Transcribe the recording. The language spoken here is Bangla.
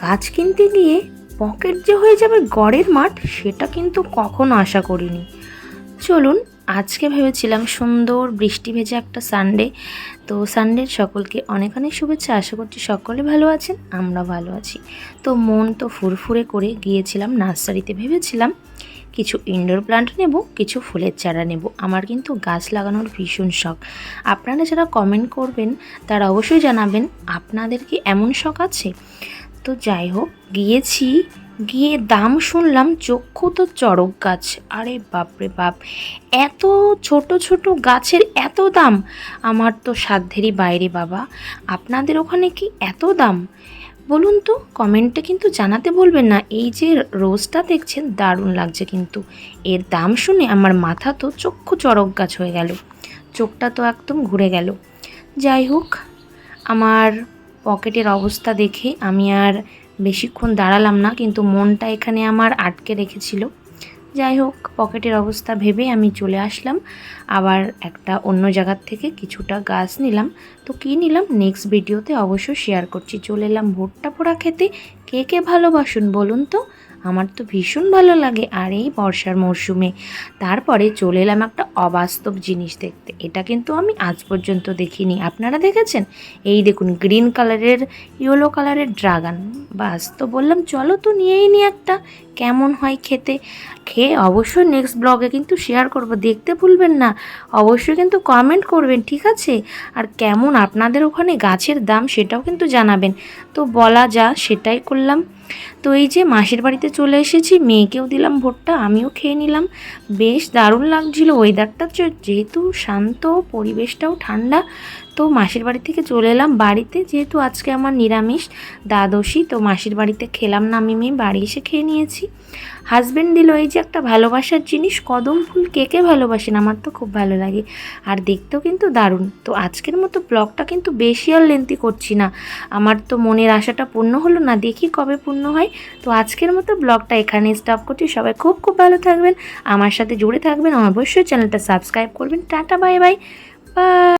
গাছ কিনতে গিয়ে পকেট যে হয়ে যাবে গড়ের মাঠ, সেটা কিন্তু কখনো আশা করিনি। চলুন, আজকে ভেবেছিলাম সুন্দর বৃষ্টি ভেজা একটা সানডে। তো সানডের সকলকে অনেক অনেক শুভেচ্ছা। আশা করছি সকলে ভালো আছেন, আমরা ভালো আছি। তো মন তো ফুরফুরে করে গিয়েছিলাম নার্সারিতে। ভেবেছিলাম কিছু ইনডোর প্লান্ট নেব, কিছু ফুলের চারা নেব। আমার কিন্তু গাছ লাগানোর ভীষণ শখ। আপনারা যারা কমেন্ট করবেন তারা অবশ্যই জানাবেন আপনাদের কি এমন শখ আছে। তো যাই হোক, গিয়ে দাম শুনলাম চক্ষু তো চড়ক গাছ। আরে বাপরে বাপ, এত ছোট ছোট গাছের এত দাম! আমার তো সাধ্যেরই বাইরে বাবা। আপনাদের ওখানে কি এত দাম বলুন তো, কমেন্টে কিন্তু জানাতে বলবেন না। এই যে রোজটা দেখছেন, দারুণ লাগছে, কিন্তু এর দাম শুনে আমার মাথা তো চক্ষু চড়ক গাছ হয়ে গেল, চোখটা তো একদম ঘুরে গেল। যাই হোক, আমার পকেটের অবস্থা দেখে আমি আর বেশিক্ষণ দাঁড়ালাম না, কিন্তু মনটা এখানে আমার আটকে রেখেছিল। যাই হোক, পকেটের অবস্থা ভেবে আমি চলে আসলাম। আবার একটা অন্য জায়গার থেকে কিছুটা গাছ নিলাম। তো কী নিলাম নেক্সট ভিডিওতে অবশ্যই শেয়ার করছি। চলে এলাম ভুট্টা পোড়া খেতে। কে কে ভালোবাসুন বলুন তো, আমার তো ভীষণ ভালো লাগে, আর এই বর্ষার মরশুমে। তারপরে চলে এলাম একটা অবাস্তব জিনিস দেখতে। এটা কিন্তু আমি আজ পর্যন্ত দেখিনি, আপনারা দেখেছেন? এই দেখুন, গ্রিন কালারের ইয়েলো কালারের ড্রাগন। বাস, তো বললাম চলো তো নিয়েই নি একটা, কেমন হয় খেতে। খেয়ে অবশ্যই নেক্সট ব্লগে কিন্তু শেয়ার করব, দেখতে ভুলবেন না। অবশ্যই কিন্তু কমেন্ট করবেন, ঠিক আছে? আর কেমন আপনাদের ওখানে গাছের দাম সেটাও কিন্তু জানাবেন। তো বলা যা সেটাই করলাম। তো এই যে মাসির বাড়িতে চলে এসেছি, মেয়েকেও দিলাম ভোটটা, আমিও খেয়ে নিলাম। বেশ দারুণ লাগছিল ওয়েদারটা, যেহেতু শান্ত, পরিবেশটাও ঠান্ডা। তো মাসির বাড়ি থেকে চলে এলাম বাড়িতে, যেহেতু আজকে আমার নিরামিষ দ্বাদশী। তো মাসির বাড়িতে খেলাম না, আমি মেয়ে বাড়ি এসে খেয়ে নিয়েছি। হাজব্যান্ড দিল এই যে একটা ভালোবাসার জিনিস, কদম ফুল। কে কে ভালোবাসেন? আমার তো খুব ভালো লাগে, আর দেখতেও কিন্তু দারুণ। তো আজকের মতো ব্লগটা কিন্তু বেশি আর লেন্থি করছি না, আমার তো মনের আশাটা পূর্ণ হলো না, দেখি কবে পূর্ণ হয়। তো আজকের মতো ব্লগটা এখানে স্টপ করছি। সবাই খুব খুব ভালো থাকবেন, আমার সাথে জুড়ে থাকবেন, অবশ্যই চ্যানেলটা সাবস্ক্রাইব করবেন। Tata, bye bye, by.